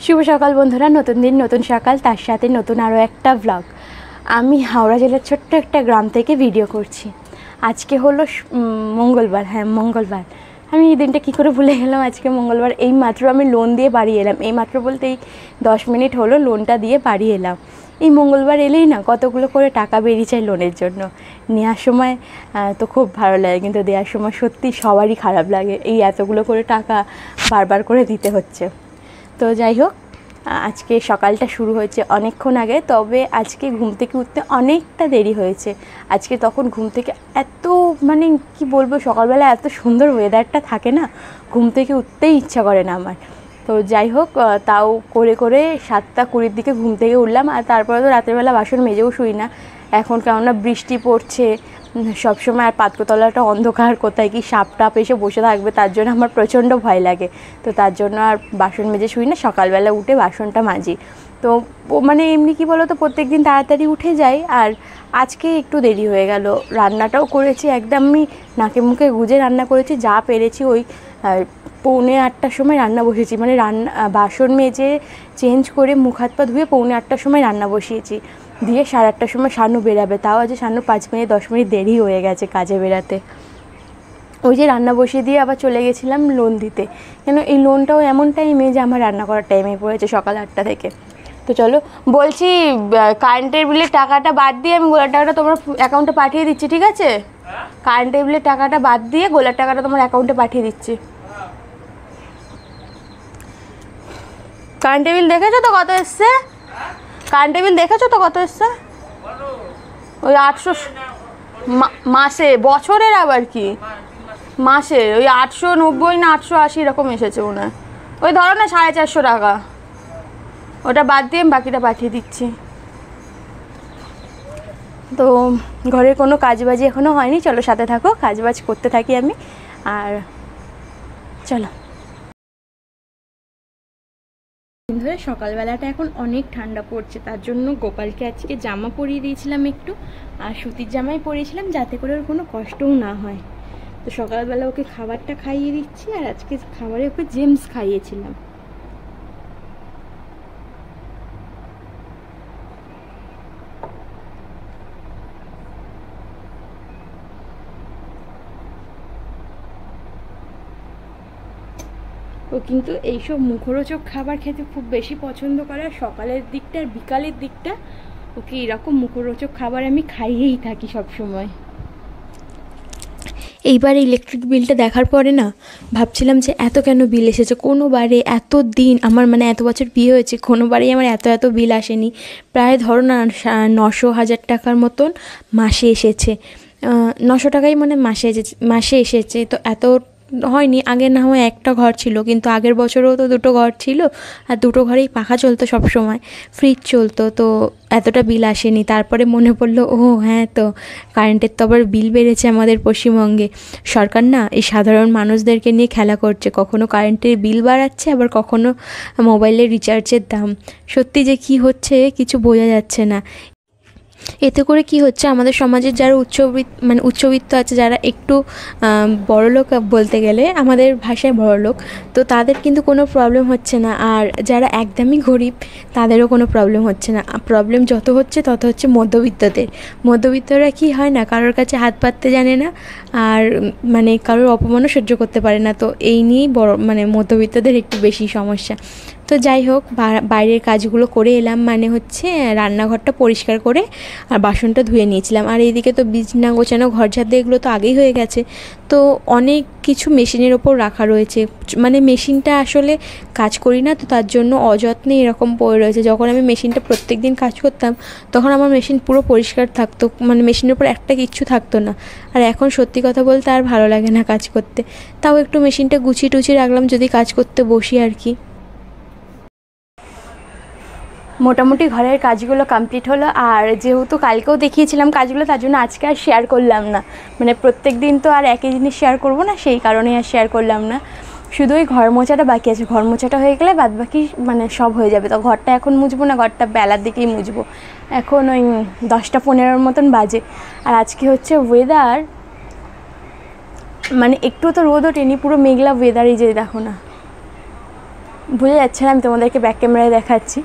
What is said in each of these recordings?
শুভ সকাল বন্ধুরা, নতুন দিন নতুন সকাল, তার সাথে নতুন আরও একটা ব্লগ। আমি হাওড়া জেলার ছোট্ট একটা গ্রাম থেকে ভিডিও করছি। আজকে হলো মঙ্গলবার, হ্যাঁ মঙ্গলবার। আমি এই দিনটা কী করে ভুলে গেলাম, আজকে মঙ্গলবার। এই মাত্র আমি লোন দিয়ে বাড়ি এলাম, এই মাত্র বলতে এই 10 মিনিট হলো লোনটা দিয়ে বাড়ি এলাম। এই মঙ্গলবার এলেই না কতগুলো করে টাকা বেরিয়ে যায় লোনের জন্য। নেওয়ার সময় তো খুব ভালো লাগে, কিন্তু দেওয়ার সময় সত্যি সবারই খারাপ লাগে। এই এতগুলো করে টাকা বারবার করে দিতে হচ্ছে। তো যাই হোক, আজকে সকালটা শুরু হয়েছে অনেকক্ষণ আগে, তবে আজকে ঘুম থেকে উঠতে অনেকটা দেরি হয়েছে। আজকে তখন ঘুম থেকে এত মানে কি বলবো, সকালবেলা এত সুন্দর ওয়েদারটা থাকে না, ঘুম থেকে উঠতেই ইচ্ছা করে না আমার। তো যাই হোক, তাও করে করে 7:20 দিকে ঘুম থেকে উঠলাম। আর তারপরে তো রাতেরবেলা বাসন মেজেও শুই না এখন, কেননা বৃষ্টি পড়ছে সবসময়, আর পাতকতলাটা অন্ধকার, কোথায় কি সাপ টাপ এসে বসে থাকবে, তার জন্য আমার প্রচণ্ড ভয় লাগে। তো তার জন্য আর বাসন মেজে শুই না, সকালবেলা উঠে বাসনটা মাজি। তো মানে এমনি কি বলো তো, প্রত্যেক দিন তাড়াতাড়ি উঠে যাই, আর আজকে একটু দেরি হয়ে গেল। রান্নাটাও করেছি একদমই নাকে মুখে গুজে রান্না করেছি, যা পেরেছি। ওই 7:45 সময় রান্না বসিয়েছি, মানে বাসন মেজে চেঞ্জ করে মুখ হাত পা ধুয়ে 7:45 সময় রান্না বসিয়েছি, দিয়ে 8:30 সময় শানু বেরাবে। তাও আজ শানু 5 মিনিট 10 মিনিট দেরি হয়ে গেছে কাজে বেরাতে। ওই যে রান্না বসিয়ে দিয়ে আবার চলে গেছিলাম লোন দিতে, কেন এই লোনটাও এমন টাইমে যে আমার রান্না করার টাইমে পড়েছে সকাল 8টা থেকে। তো চলো, বলছি কারেন্টের বিলের টাকাটা বাদ দিয়ে আমি গোলার টাকাটা তোমার অ্যাকাউন্টে পাঠিয়ে দিচ্ছি, ঠিক আছে? কারেন্টের বিলের টাকাটা বাদ দিয়ে গোলার টাকাটা তোমার অ্যাকাউন্টে পাঠিয়ে দিচ্ছি। কারেন্টের বিল দেখেছো তো কত এসছে? কারেন্টের বিল দেখেছো তো কত এসছে? ওই 800 মাসে, বছরের আবার কি মাসে ওই 890 না 880 এরকম এসেছে মনে হয়। ওই ধরো না 450 টাকা, ওটা বাদ দিয়ে আমি বাকিটা পাঠিয়ে দিচ্ছি। তো ঘরের কোনো কাজবাজি এখনও হয়নি, চলো সাথে থাকো, কাজবাজ করতে থাকি আমি। আর চলো, ধরে সকালবেলাটা এখন অনেক ঠান্ডা পড়ছে, তার জন্য গোপালকে আজকে জামা পরিয়ে দিয়েছিলাম একটু, আর সুতির জামাই পরিয়েছিলাম, যাতে করে ওর কোনো কষ্টও না হয়। তো সকালবেলা ওকে খাবারটা খাইয়ে দিচ্ছি, আর আজকে খাবারে ওকে জেমস খাইয়েছিলাম। ও কিন্তু এইসব মুখরোচক খাবার খেতে খুব বেশি পছন্দ করে, সকালের দিকটা আর বিকালের দিকটা ওকে এরকম মুখরোচক খাবার আমি খাইয়েই থাকি সব সময়। এইবার ইলেকট্রিক বিলটা দেখার পরে না ভাবছিলাম যে এত কেন বিল এসেছে। কোনোবারে এত দিন আমার, মানে এত বছর বিয়ে হয়েছে, কোনোবারেই আমার এত বিল আসেনি। প্রায় ধরো না 900-1000 টাকার মতন মাসে এসেছে। 900 টাকাই মানে মাসে এসেছে। তো এত হয়নি। আগে না হয় একটা ঘর ছিল, কিন্তু আগের বছরেও তো 2টো ঘর ছিল, আর 2টো ঘরেই পাখা চলতো সব সময়, ফ্রিজ চলতো, তো এতটা বিল আসেনি। তারপরে মনে পড়লো, ও হ্যাঁ, তো কারেন্টের তো আবার বিল বেড়েছে আমাদের পশ্চিমবঙ্গে। সরকার না এই সাধারণ মানুষদেরকে নিয়ে খেলা করছে, কখনো কারেন্টের বিল বাড়াচ্ছে, আবার কখনো মোবাইলের রিচার্জের দাম। সত্যি যে কি হচ্ছে কিছু বোঝা যাচ্ছে না। এতে করে কি হচ্ছে, আমাদের সমাজের যারা উচ্চবিত্ত আছে, যারা একটু বড়লোক বলতে গেলে আমাদের ভাষায় বড়লোক, তো তাদের কিন্তু কোনো প্রবলেম হচ্ছে না। আর যারা একদমই গরিব তাদেরও কোনো প্রবলেম হচ্ছে না। প্রবলেম যত হচ্ছে তত হচ্ছে মধ্যবিত্তরা কি হয় না, কারোর কাছে হাত পাততে জানে না, আর মানে কারোর অপমানও সহ্য করতে পারে না। তো এই নিয়েই মধ্যবিত্তদের একটু বেশি সমস্যা। তো যাই হোক, বাইরের কাজগুলো করে এলাম, মানে হচ্ছে রান্নাঘরটা পরিষ্কার করে আর বাসনটা ধুয়ে নিয়েছিলাম। আর এইদিকে তো বিছানা গোছানো, ঘর ঝাড় এগুলো তো আগেই হয়ে গেছে। তো অনেক কিছু মেশিনের ওপর রাখা রয়েছে, মানে মেশিনটা আসলে কাজ করি না, তো তার জন্য অযত্নে এরকম পড়ে রয়েছে। যখন আমি মেশিনটা প্রত্যেক দিন কাজ করতাম তখন আমার মেশিন পুরো পরিষ্কার থাকতো, মানে মেশিনের ওপর একটা কিচ্ছু থাকতো না। আর এখন সত্যি কথা বলতে আর ভালো লাগে না কাজ করতে, তাও একটু মেশিনটা গুছিয়ে টুছিয়ে রাখলাম যদি কাজ করতে বসি আর কি। মোটামুটি ঘরের কাজগুলো কমপ্লিট হলো। আর যেহেতু কালকেও দেখিয়েছিলাম কাজগুলো, তার জন্য আজকে আর শেয়ার করলাম না, মানে প্রত্যেক দিন তো আর একই জিনিস শেয়ার করব না, সেই কারণেই আর শেয়ার করলাম না। শুধু ওই ঘর মোছাটা বাকি আছে, ঘর মোছাটা হয়ে গেলে বাদ বাকি মানে সব হয়ে যাবে। তো ঘরটা এখন মুছবো না, ঘরটা বেলার দিকেই মুছবো। এখন ওই 10টা 15 মতন বাজে। আর আজকে হচ্ছে ওয়েদার মানে একটু তো রোদ ওঠেনি, পুরো মেঘলা ওয়েদার। এই যে দেখো না, বোঝা যাচ্ছে না, আমি তোমাদেরকে ব্যাক ক্যামেরায় দেখাচ্ছি।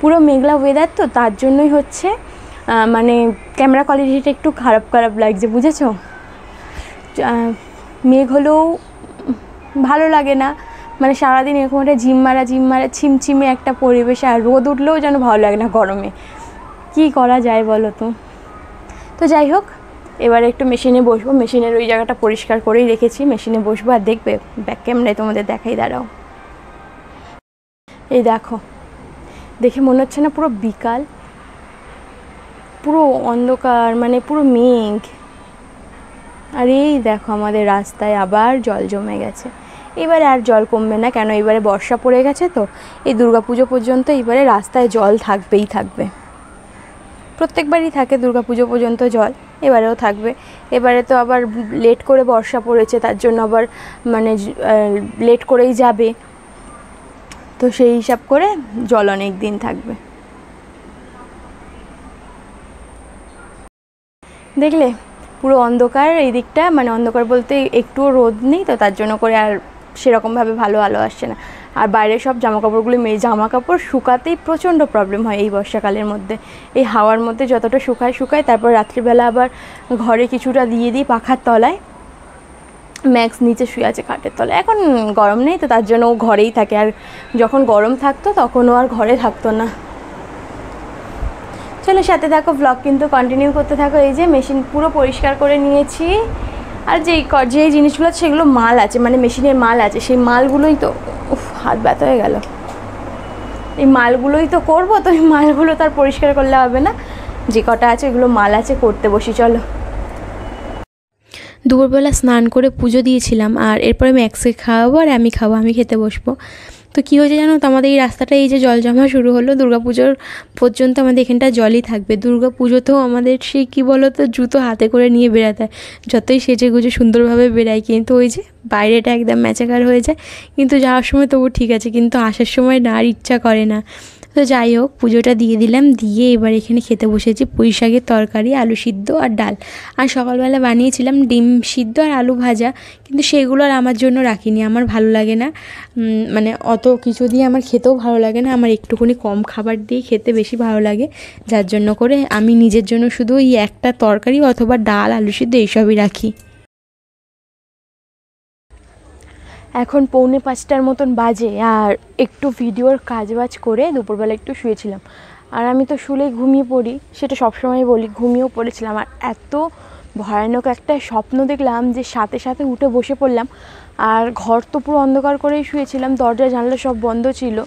পুরো মেঘলা ওয়েদার, তো তার জন্যই হচ্ছে মানে ক্যামেরা কোয়ালিটিটা একটু খারাপ খারাপ লাগছে, বুঝেছো? মেঘ হলেও ভালো লাগে না, মানে সারাদিন এরকম একটা ঝিমমারা ছিমছিমে একটা পরিবেশ, আর রোদ উঠলেও যেন ভালো লাগে না গরমে। কি করা যায় বলো তো? তো যাই হোক, এবারে একটু মেশিনে বসবো। মেশিনের ওই জায়গাটা পরিষ্কার করেই রেখেছি, মেশিনে বসবো। আর দেখবে ব্যাক ক্যামেরায় তোমাদের দেখাই, দাঁড়াও। এই দেখো, দেখে মনে হচ্ছে না পুরো বিকাল, পুরো অন্ধকার, মানে পুরো মেঘ। আর এই দেখো আমাদের রাস্তায় আবার জল জমে গেছে। এবারে আর জল কমবে না, কেন এবারে বর্ষা পড়ে গেছে। তো এই দুর্গাপুজো পর্যন্ত এবারে রাস্তায় জল থাকবেই থাকবে। প্রত্যেকবারই থাকে দুর্গাপুজো পর্যন্ত জল, এবারেও থাকবে। এবারে তো আবার লেট করে বর্ষা পড়েছে, তার জন্য আবার মানে লেট করেই যাবে। তো সেই হিসাব করে জল অনেক দিন থাকবে। দেখলে পুরো অন্ধকার এই দিকটা, মানে অন্ধকার বলতে একটুও রোদ নেই, তো তার জন্য করে আর সেরকমভাবে ভালো আলো আসছে না। আর বাইরে সব জামাকাপড়গুলো জামাকাপড় শুকাতেই প্রচণ্ড প্রবলেম হয় এই বর্ষাকালের মধ্যে। এই হাওয়ার মধ্যে যতটা শুকায়, তারপর রাত্রিবেলা আবার ঘরে কিছুটা দিয়ে দিই পাখার তলায়। ম্যাক্স নিচে শুয়ে আছে খাটের তলায়। এখন গরম নেই, তো তার জন্য ও ঘরেই থাকে। আর যখন গরম থাকতো তখন ও আর ঘরে থাকতো না। চলো সাথে থাকো, ব্লগ কিন্তু কন্টিনিউ করতে থাকো। এই যে মেশিন পুরো পরিষ্কার করে নিয়েছি। আর যেই জিনিসগুলো সেগুলো মাল আছে, মানে মেশিনের মাল আছে, সেই মালগুলোই তো হাত ব্যথা হয়ে গেল। এই মালগুলোই তো করবো, তো এই মালগুলো তার পরিষ্কার করলে হবে না। যে কটা আছে ওইগুলো মাল আছে, করতে বসি চলো। দুপুরবেলা স্নান করে পুজো দিয়েছিলাম, আর এরপরে ম্যাক্সকে খাওয়াবো আর আমি খাবো, আমি খেতে বসবো। তো কী হয়েছে জানো তো, আমাদের এই রাস্তাটা এই যে জল জমা শুরু হলো, দুর্গাপুজোর পর্যন্ত আমাদের এখানটা জলই থাকবে। দুর্গাপুজোতেও আমাদের সেই কী বলো তো, জুতো হাতে করে নিয়ে বেরাতে হয়। যতই সেজে গুজে সুন্দরভাবে বেরাই, কিন্তু ওই যে বাইরেটা একদম ম্যাচাকার হয়ে যায়। কিন্তু যাওয়ার সময় তবু ঠিক আছে, কিন্তু আসার সময় না আর ইচ্ছা করে না। তো যাই হোক, পুজোটা দিয়ে দিলাম, দিয়ে এবার এখানে খেতে বসেছি। পুঁই শাকের তরকারি, আলু সিদ্ধ আর ডাল। আর সকালবেলা বানিয়েছিলাম ডিম সিদ্ধ আর আলু ভাজা, কিন্তু সেগুলো আর আমার জন্য রাখিনি। আমার ভালো লাগে না, মানে অত কিছু দিয়ে আমার খেতেও ভালো লাগে না। আমার একটুখানি কম খাবার দিয়ে খেতে বেশি ভালো লাগে, যার জন্য করে আমি নিজের জন্য শুধু এই একটা তরকারি অথবা ডাল আলু সিদ্ধ এইসবই রাখি। এখন 4:45 মতন বাজে, আর একটু ভিডিওর কাজবাজ করে দুপুরবেলা একটু শুয়েছিলাম। আর আমি তো শুলে ঘুমিয়ে পড়ি, সেটা সবসময় বলি, ঘুমিয়েও পড়েছিলাম। আর এত ভয়ানক একটা স্বপ্ন দেখলাম যে সাথে সাথে উঠে বসে পড়লাম। আর ঘর তো পুরো অন্ধকার করেই শুয়েছিলাম, দরজা জানলা সব বন্ধ ছিল।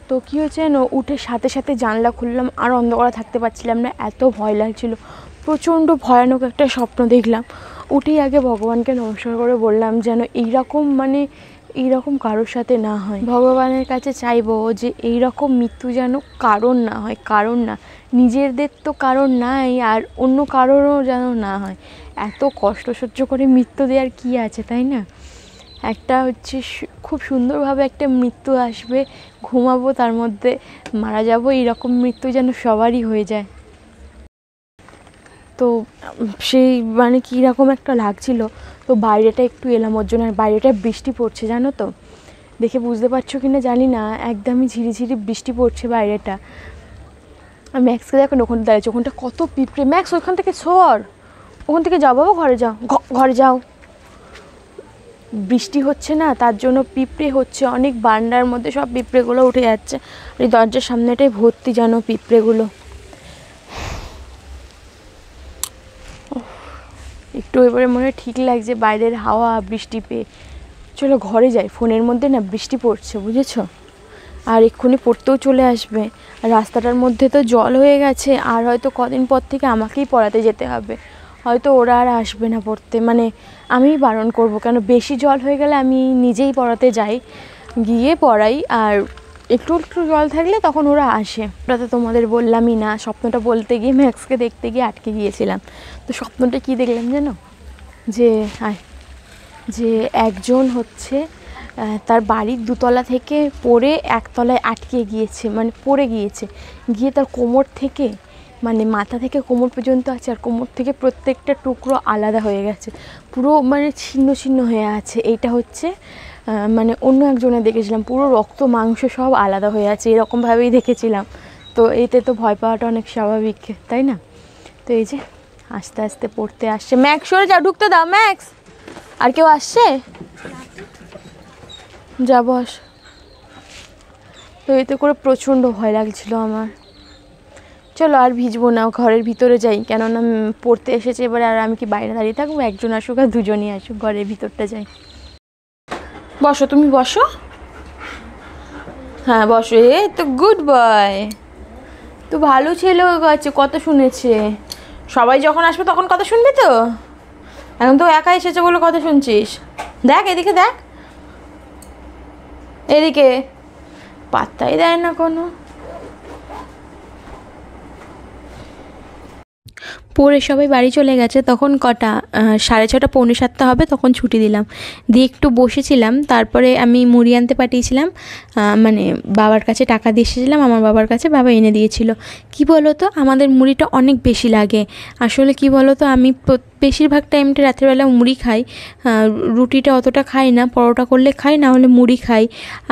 তো কী হয়েছে জানো, উঠে সাথে সাথে জানলা খুললাম, আর অন্ধকারে থাকতে পারছিলাম না, এত ভয় লাগছিল। প্রচণ্ড ভয়ানক একটা স্বপ্ন দেখলাম। উঠেই আগে ভগবানকে নমস্কার করে বললাম যেন এইরকম কারোর সাথে না হয়। ভগবানের কাছে চাইবো যে এইরকম মৃত্যু যেন কারণ না হয়, কারণ না, নিজেদের তো কারণ নাই, আর অন্য কারোরও যেন না হয়। এত কষ্ট সহ্য করে মৃত্যু দেওয়ার কী আছে, তাই না? একটা হচ্ছে খুব সুন্দরভাবে একটা মৃত্যু আসবে, ঘুমাবো, তার মধ্যে মারা যাব, এইরকম মৃত্যু যেন সবারই হয়ে যায়। তো সেই মানে কীরকম একটা লাগছিল। তো বাইরেটা একটু এলাম ওর জন্য। আর বাইরেটায় বৃষ্টি পড়ছে, জানো তো, দেখে বুঝতে পারছো কি না জানি না, একদমই ঝিরিঝিরি বৃষ্টি পড়ছে বাইরেটা। আর ম্যাক্সকে দেখো ওখানে দাঁড়িয়েছে, ওখানটা কত পিঁপড়ে। ম্যাক্স ওইখান থেকে সর, ওখান থেকে যাও বাবা, ঘরে যাও, ঘরে যাও। বৃষ্টি হচ্ছে না, তার জন্য পিঁপড়ে হচ্ছে অনেক, বারান্দার মধ্যে সব পিঁপড়েগুলো উঠে যাচ্ছে। এই দরজার সামনেটাই ভর্তি জানো পিঁপড়েগুলো। একটু এবারে মনে হয় ঠিক লাগছে বাইরের হাওয়া বৃষ্টি পেয়ে। চলো ঘরে যাই, ফোনের মধ্যে না বৃষ্টি পড়ছে, বুঝেছো? আর এক্ষুনি পড়তেও চলে আসবে। রাস্তাটার মধ্যে তো জল হয়ে গেছে, আর হয়তো কদিন পর থেকে আমাকেই পড়াতে যেতে হবে। হয়তো ওরা আর আসবে না পড়তে, মানে আমিই বারণ করব, কেন বেশি জল হয়ে গেলে আমি নিজেই পড়াতে যাই, গিয়ে পড়াই। আর একটু একটু জল থাকলে তখন ওরা আসে। ওটা তো তোমাদের বললামই না, স্বপ্নটা বলতে গিয়ে ম্যাক্সকে দেখতে গিয়ে আটকে গিয়েছিলাম। তো স্বপ্নটা কী দেখলাম জানো, যে একজন হচ্ছে তার বাড়ির 2 তলা থেকে পড়ে 1 তলায় আটকে গিয়েছে, মানে পড়ে গিয়েছে, গিয়ে তার কোমর থেকে মানে মাথা থেকে কোমর পর্যন্ত আছে, আর কোমর থেকে প্রত্যেকটা টুকরো আলাদা হয়ে গেছে, পুরো মানে ছিন্ন ছিন্ন হয়ে আছে। এইটা হচ্ছে মানে অন্য একজনে দেখেছিলাম, পুরো রক্ত মাংস সব আলাদা হয়ে আছে, এরকমভাবেই দেখেছিলাম। তো এতে তো ভয় পাওয়াটা অনেক স্বাভাবিক, তাই না? তো এই যে আস্তে আস্তে পড়তে আসছে। ম্যাক্স সরে যাও, ঢুকতে দাও ম্যাক্স। আর কেউ আসছে? যা বস। তো এতে করে প্রচণ্ড ভয় লাগছিল আমার। চলো আর ভিজবো না, ঘরের ভিতরে যাই, কেননা পড়তে এসেছে এবারে, আর আমি কি বাইরে দাঁড়িয়ে থাকবো? একজন আসুক আর দুজনই আসুক, ঘরের ভিতরটা যাই। বসো, তুমি বসো। হ্যাঁ বসো। এ তো গুড বয়, তো ভালো ছেলে আছে, কথা শুনেছে। সবাই যখন আসবে তখন কথা শুনবি তো? এখন তো একা এসেছে বলে কথা শুনছিস। দেখ এদিকে, দেখ এদিকে, পাত্তাই দেয় না কোনো। পড়ে সবাই বাড়ি চলে গেছে, তখন কটা 6:30 পৌনে 7টা হবে, তখন ছুটি দিলাম। দিয়ে একটু বসেছিলাম, তারপরে আমি মুড়ি আনতে পাঠিয়েছিলাম, মানে বাবার কাছে টাকা দিয়ে এসেছিলাম, আমার বাবার কাছে, বাবা এনে দিয়েছিল। কি বলো তো, আমাদের মুড়িটা অনেক বেশি লাগে। আসলে কি বলো তো, আমি বেশিরভাগ টাইমটা রাত্রেবেলা মুড়ি খাই, রুটিটা অতটা খাই না, পরোটা করলে খাই, না হলে মুড়ি খাই।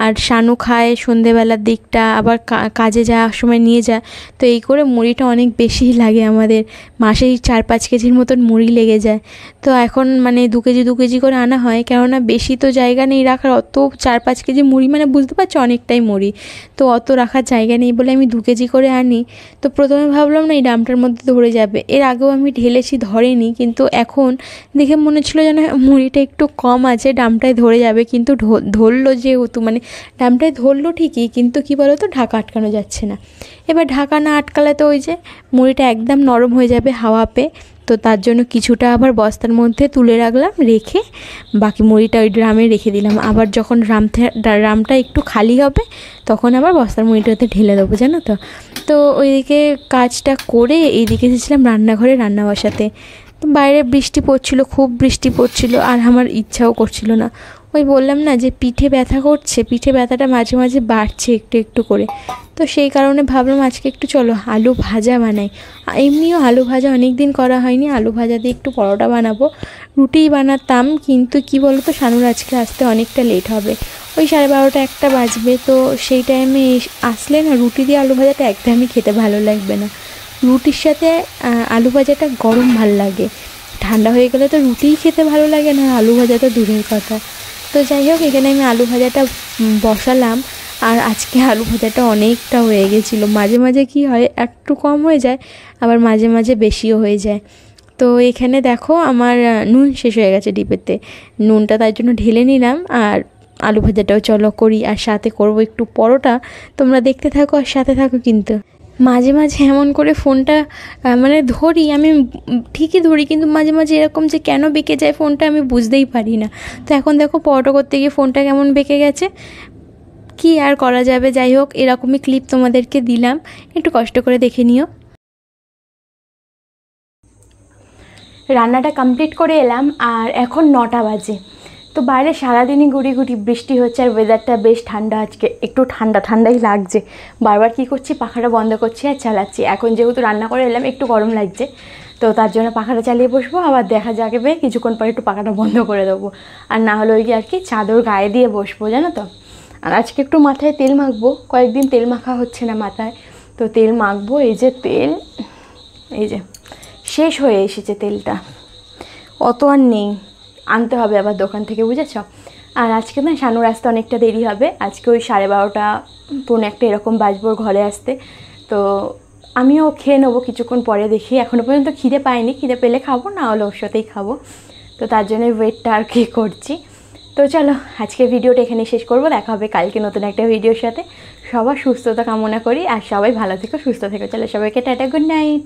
আর শানু খায় সন্ধেবেলার দিকটা, আবার কাজে যাওয়ার সময় নিয়ে যায়। তো এই করে মুড়িটা অনেক বেশিই লাগে আমাদের, মাসেই 4-5 কেজির মতন মুড়ি লেগে যায়। তো এখন মানে 2 কেজি 2 কেজি করে আনা হয়, কেননা বেশি তো জায়গা নেই রাখার, অত 4-5 কেজি মুড়ি মানে বুঝতে পারছো অনেকটাই মুড়ি, তো অত রাখার জায়গা নেই বলে আমি 2 কেজি করে আনি। তো প্রথমে ভাবলাম না এই ড্রামটার মধ্যে ধরে যাবে, এর আগেও আমি ঢেলেছি ধরেনি, কিন্তু এখন দেখে মনে হচ্ছিলো যেন মুড়িটা একটু কম আছে, ড্রামটায় ধরে যাবে, কিন্তু ধরলো যেহেতু, মানে ড্রামটায় ধরলো ঠিকই, কিন্তু কী বলো তো, ঢাকা আটকানো যাচ্ছে না। এবার ঢাকা না আটকালে তো ওই যে মুড়িটা একদম নরম হয়ে যাবে হাওয়া পেয়ে। তো তার জন্য কিছুটা আবার বস্তার মধ্যে তুলে রাখলাম, রেখে বাকি মুড়িটা ওই ড্রামে রেখে দিলাম। আবার যখন ড্রামটা একটু খালি হবে তখন আবার বস্তার মুড়িটাতে ঢেলে দেবো, জানো তো। তো ওইদিকে কাজটা করে এইদিকে এসেছিলাম রান্নাঘরে রান্না বসাতে। তো বাইরে বৃষ্টি পড়ছিল, খুব বৃষ্টি পড়ছিল, আর আমার ইচ্ছাও করছিল না। ওই বললাম না যে পিঠে ব্যথা করছে, পিঠে ব্যথাটা মাঝে মাঝে বাড়ছে একটু একটু করে। তো সেই কারণে ভাবলাম আজকে একটু চলো আলু ভাজা বানাই। এমনিও আলু ভাজা অনেক দিন করা হয়নি, আলু ভাজা দিয়ে একটু পরোটা বানাবো। রুটিই বানাতাম, কিন্তু কি বলো তো, শানুর আজকে আসতে অনেকটা লেট হবে, ওই 12:30 1টা বাজবে। তো সেই টাইমে আসলে না রুটি দিয়ে আলু ভাজাটা একদমই খেতে ভালো লাগবে না। রুটির সাথে আলু ভাজাটা গরম ভাল লাগে, ঠান্ডা হয়ে গেলে তো রুটিই খেতে ভালো লাগে না, আলু ভাজা তো দূরের কথা। তো যাই হোক, এখানে আমি আলু ভাজাটা বসালাম। আর আজকে আলু ভাজাটা অনেকটা হয়ে গেছিলো, মাঝে মাঝে কি হয় একটু কম হয়ে যায়, আবার মাঝে মাঝে বেশিও হয়ে যায়। তো এখানে দেখো আমার নুন শেষ হয়ে গেছে ডিপেতে, নুনটা তার জন্য ঢেলে নিলাম। আর আলু ভাজাটাও চলো করি, আর সাথে করব একটু পরোটা। তোমরা দেখতে থাকো আর সাথে থাকো। কিন্তু মাঝে মাঝে এমন করে ফোনটা মানে ধরি, আমি ঠিকই ধরি, কিন্তু মাঝে মাঝে এরকম যে কেন বেঁকে যায় ফোনটা আমি বুঝতেই পারি না। তো এখন দেখো পরোটা করতে গিয়ে ফোনটা কেমন বেঁকে গেছে, কি আর করা যাবে। যাই হোক, এরকমই ক্লিপ তোমাদেরকে দিলাম, একটু কষ্ট করে দেখে নিও। রান্নাটা কমপ্লিট করে এলাম, আর এখন 9টা বাজে। তো বাইরে সারাদিনই গুড়ি গুড়ি বৃষ্টি হচ্ছে, আর ওয়েদারটা বেশ ঠান্ডা, আজকে একটু ঠান্ডা ঠান্ডাই লাগছে। বারবার কী করছি, পাখাটা বন্ধ করছি আর চালাচ্ছি। এখন যেহেতু রান্না করে এলাম একটু গরম লাগছে, তো তার জন্য পাখাটা চালিয়ে বসবো, আবার দেখা যাবে কিছুক্ষণ পরে একটু পাখাটা বন্ধ করে দেবো। আর না হলে ওই কি আর কি চাদর গায়ে দিয়ে বসবো, জানো তো। আর আজকে একটু মাথায় তেল মাখবো, কয়েকদিন তেল মাখা হচ্ছে না মাথায়, তো তেল মাখবো। এই যে তেল, এই যে শেষ হয়ে এসেছে তেলটা, অত আর নেই, আনতে হবে আবার দোকান থেকে, বুঝেছ। আর আজকে না শানুর আসতে অনেকটা দেরি হবে, আজকে ওই 12:30 পৌনে 1 এরকম বাজবো ঘরে আসতে। তো আমিও খেয়ে নেবো কিছুক্ষণ পরে, দেখি, এখনও পর্যন্ত খিদে পাইনি, খিদে পেলে খাবো, না হলে ওর সাথেই খাবো। তো তার জন্যই ওয়েটটা আর কি করছি। তো চলো আজকে ভিডিওটা এখানে শেষ করবো, দেখা হবে কালকে নতুন একটা ভিডিওর সাথে। সবার সুস্থতা কামনা করি, আর সবাই ভালো থেকো, সুস্থ থেকো। চলো সবাইকে টাটা, গুড নাইট।